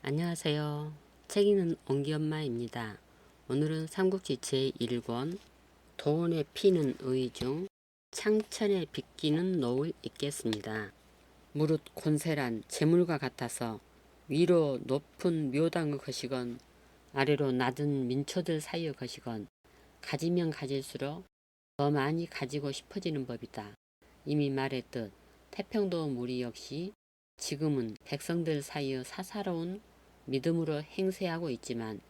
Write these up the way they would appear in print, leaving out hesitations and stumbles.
안녕하세요. 책 읽는 옹기엄마입니다. 오늘은 삼국지 제1권 도원의 피는 의 중 창천에 빗기는 노을 읽겠습니다. 무릇 곤세란 재물과 같아서 위로 높은 묘당의 것이건 아래로 낮은 민초들 사이의 것이건 가지면 가질수록 더 많이 가지고 싶어지는 법이다. 이미 말했듯 태평도 무리 역시 지금은 백성들 사이의 사사로운 믿음으로 행세하고 있지만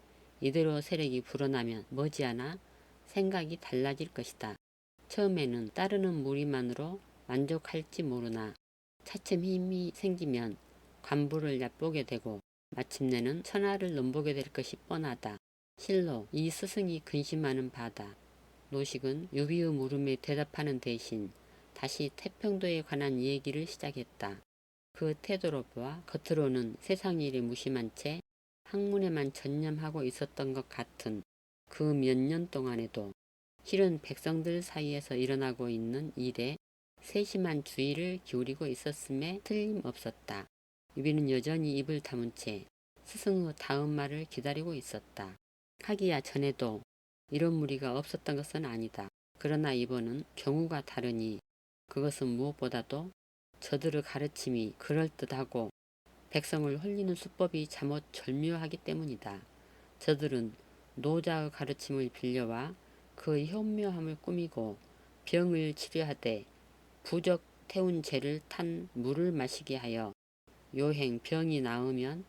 이대로 세력이 불어나면 머지않아 생각이 달라질 것이다. 처음에는 따르는 무리만으로 만족할지 모르나 차츰 힘이 생기면 관부를 얕보게 되고 마침내는 천하를 넘보게 될 것이 뻔하다. 실로 이 스승이 근심하는 바다. 노식은 유비의 물음에 대답하는 대신 다시 태평도에 관한 얘기를 시작했다. 그 태도로 보아 겉으로는 세상 일에 무심한 채 학문에만 전념하고 있었던 것 같은 그 몇 년 동안에도 실은 백성들 사이에서 일어나고 있는 일에 세심한 주의를 기울이고 있었음에 틀림없었다. 유비는 여전히 입을 다문 채 스승의 다음 말을 기다리고 있었다. 하기야 전에도 이런 무리가 없었던 것은 아니다. 그러나 이번은 경우가 다르니 그것은 무엇보다도 저들의 가르침이 그럴듯하고 백성을 홀리는 수법이 잠옷 절묘하기 때문이다. 저들은 노자의 가르침을 빌려와 그 현묘함을 꾸미고 병을 치료하되 부적 태운 재를 탄 물을 마시게 하여 요행 병이 나으면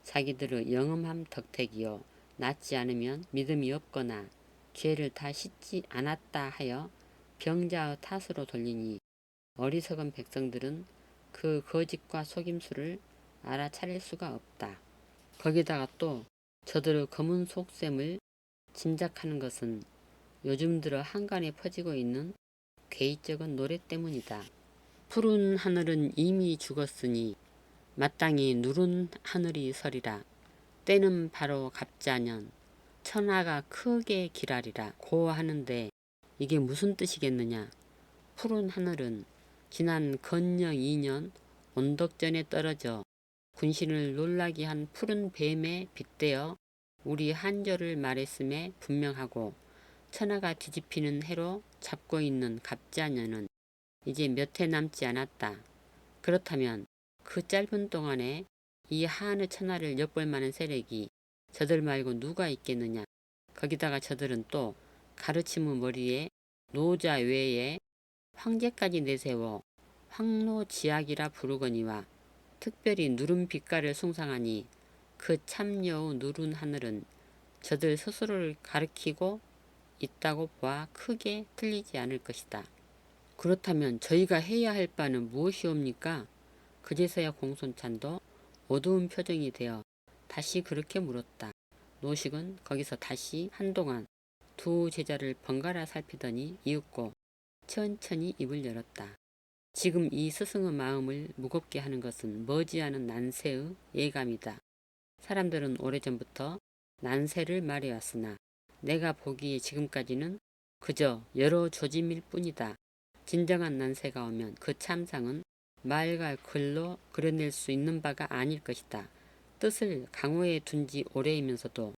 자기들의 영험함 덕택이요 낫지 않으면 믿음이 없거나 죄를 다 씻지 않았다 하여 병자의 탓으로 돌리니 어리석은 백성들은 그 거짓과 속임수를 알아차릴 수가 없다. 거기다가 또 저들의 검은 속셈을 짐작하는 것은 요즘 들어 한간에 퍼지고 있는 괴이적인 노래 때문이다. 푸른 하늘은 이미 죽었으니 마땅히 누른 하늘이 서리라. 때는 바로 갑자년 천하가 크게 기라리라 고 하는데 이게 무슨 뜻이겠느냐. 푸른 하늘은 지난 건녕 2년 온덕전에 떨어져 군신을 놀라게 한 푸른 뱀에 빗대어 우리 한조를 말했음에 분명하고 천하가 뒤집히는 해로 잡고 있는 갑자년은 이제 몇 해 남지 않았다. 그렇다면 그 짧은 동안에 이 한의 천하를 엿볼 만한 세력이 저들 말고 누가 있겠느냐. 거기다가 저들은 또 가르침의 머리에 노자 외에 황제까지 내세워 황노지학이라 부르거니와 특별히 누른 빛깔을 숭상하니 그 참여의 누른 하늘은 저들 스스로를 가리키고 있다고 보아 크게 틀리지 않을 것이다. 그렇다면 저희가 해야 할 바는 무엇이옵니까? 그제서야 공손찬도 어두운 표정이 되어 다시 그렇게 물었다. 노식은 거기서 다시 한동안 두 제자를 번갈아 살피더니 이윽고 천천히 입을 열었다. 지금 이 스승의 마음을 무겁게 하는 것은 머지않은 난세의 예감이다. 사람들은 오래전부터 난세를 말해왔으나 내가 보기에 지금까지는 그저 여러 조짐일 뿐이다. 진정한 난세가 오면 그 참상은 말과 글로 그려낼 수 있는 바가 아닐 것이다. 뜻을 강호해 둔 지 오래이면서도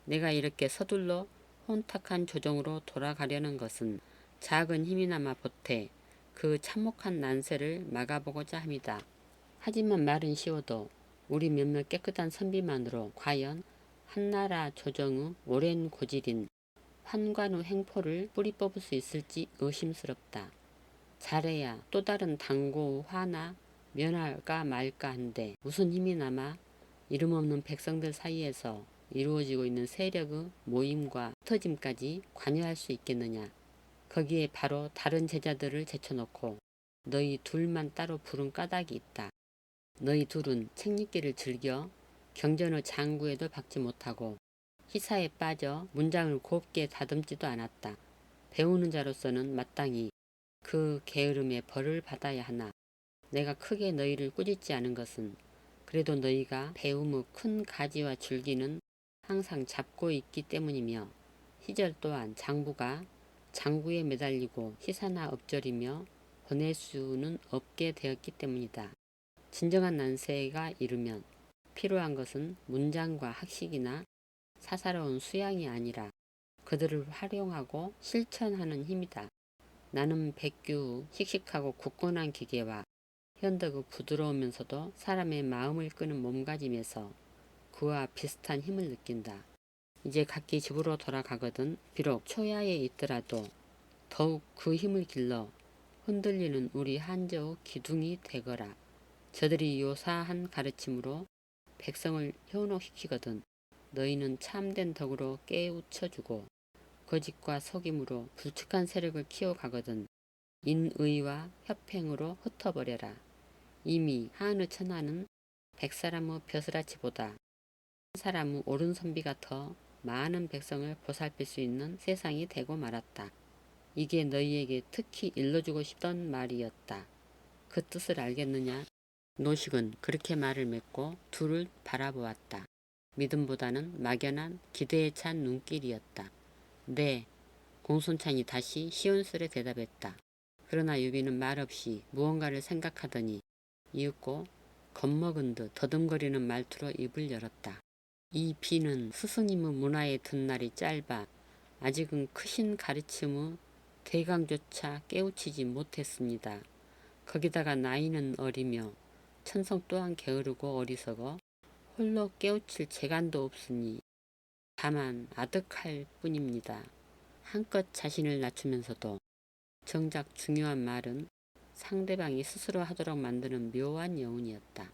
내가 이렇게 서둘러 혼탁한 조정으로 돌아가려는 것은 작은 힘이나마 보태 그 참혹한 난세를 막아보고자 합니다. 하지만 말은 쉬워도 우리 몇몇 깨끗한 선비만으로 과연 한나라 조정의 오랜 고질인 환관의 횡포를 뿌리 뽑을 수 있을지 의심스럽다. 잘해야 또 다른 당고의 화나 면할까 말까 한데 무슨 힘이 남아 이름 없는 백성들 사이에서 이루어지고 있는 세력의 모임과 흩어짐까지 관여할 수 있겠느냐. 거기에 바로 다른 제자들을 제쳐놓고 너희 둘만 따로 부른 까닭이 있다. 너희 둘은 책 읽기를 즐겨 경전의 장구에도 박지 못하고 희사에 빠져 문장을 곱게 다듬지도 않았다. 배우는 자로서는 마땅히 그 게으름에 벌을 받아야 하나 내가 크게 너희를 꾸짖지 않은 것은 그래도 너희가 배움의 큰 가지와 줄기는 항상 잡고 있기 때문이며 시절 또한 장부가 장구에 매달리고 희사나 엎절이며 보낼 수는 없게 되었기 때문이다. 진정한 난세가 이르면 필요한 것은 문장과 학식이나 사사로운 수양이 아니라 그들을 활용하고 실천하는 힘이다. 나는 백규 씩씩하고 굳건한 기계와 현덕의 부드러우면서도 사람의 마음을 끄는 몸가짐에서 그와 비슷한 힘을 느낀다. 이제 각기 집으로 돌아가거든 비록 초야에 있더라도 더욱 그 힘을 길러 흔들리는 우리 한저의 기둥이 되거라. 저들이 요사한 가르침으로 백성을 현혹시키거든 너희는 참된 덕으로 깨우쳐주고 거짓과 속임으로 불측한 세력을 키워가거든 인의와 협행으로 흩어버려라. 이미 하늘 천하는 100사람의 벼슬아치보다 한 사람의 오른선비가 더 많은 백성을 보살필 수 있는 세상이 되고 말았다. 이게 너희에게 특히 일러주고 싶던 말이었다. 그 뜻을 알겠느냐? 노식은 그렇게 말을 맺고 둘을 바라보았다. 믿음보다는 막연한 기대에 찬 눈길이었다. 네, 공손찬이 다시 시온스레 대답했다. 그러나 유비는 말없이 무언가를 생각하더니 이윽고 겁먹은 듯 더듬거리는 말투로 입을 열었다. 이 비는 스승님의 문화에 든 날이 짧아 아직은 크신 가르침의 대강조차 깨우치지 못했습니다. 거기다가 나이는 어리며 천성 또한 게으르고 어리석어 홀로 깨우칠 재간도 없으니 다만 아득할 뿐입니다. 한껏 자신을 낮추면서도 정작 중요한 말은 상대방이 스스로 하도록 만드는 묘한 여운이었다.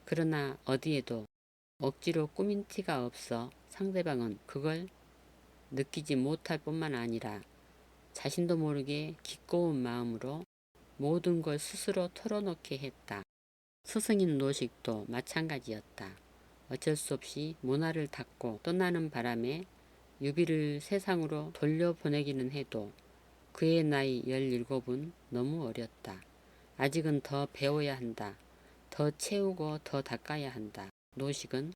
그러나 어디에도 억지로 꾸민 티가 없어 상대방은 그걸 느끼지 못할 뿐만 아니라 자신도 모르게 기꺼운 마음으로 모든 걸 스스로 털어놓게 했다. 스승인 노식도 마찬가지였다. 어쩔 수 없이 문화를 닫고 떠나는 바람에 유비를 세상으로 돌려보내기는 해도 그의 나이 17은 너무 어렸다. 아직은 더 배워야 한다. 더 채우고 더 닦아야 한다. 노식은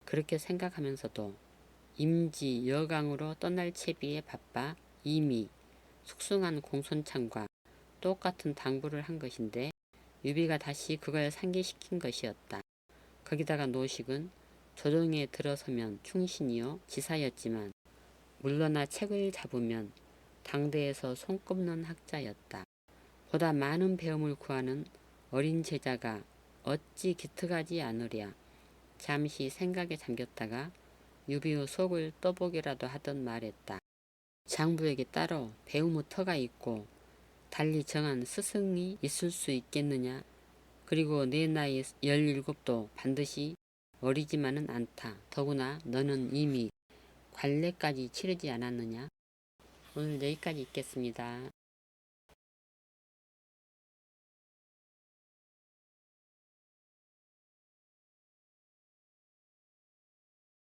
그렇게 생각하면서도 임지 여강으로 떠날 채비에 바빠 이미 숙성한 공손창과 똑같은 당부를 한 것인데 유비가 다시 그걸 상기시킨 것이었다. 거기다가 노식은 조정에 들어서면 충신이요 지사였지만 물러나 책을 잡으면 당대에서 손꼽는 학자였다. 보다 많은 배움을 구하는 어린 제자가 어찌 기특하지 않으랴. 잠시 생각에 잠겼다가 유비의 속을 떠보기라도 하던 말했다. 장부에게 따로 배움의 터가 있고 달리 정한 스승이 있을 수 있겠느냐. 그리고 내 나이 17도 반드시 어리지만은 않다. 더구나 너는 이미 관례까지 치르지 않았느냐. 오늘 여기까지 읽겠습니다.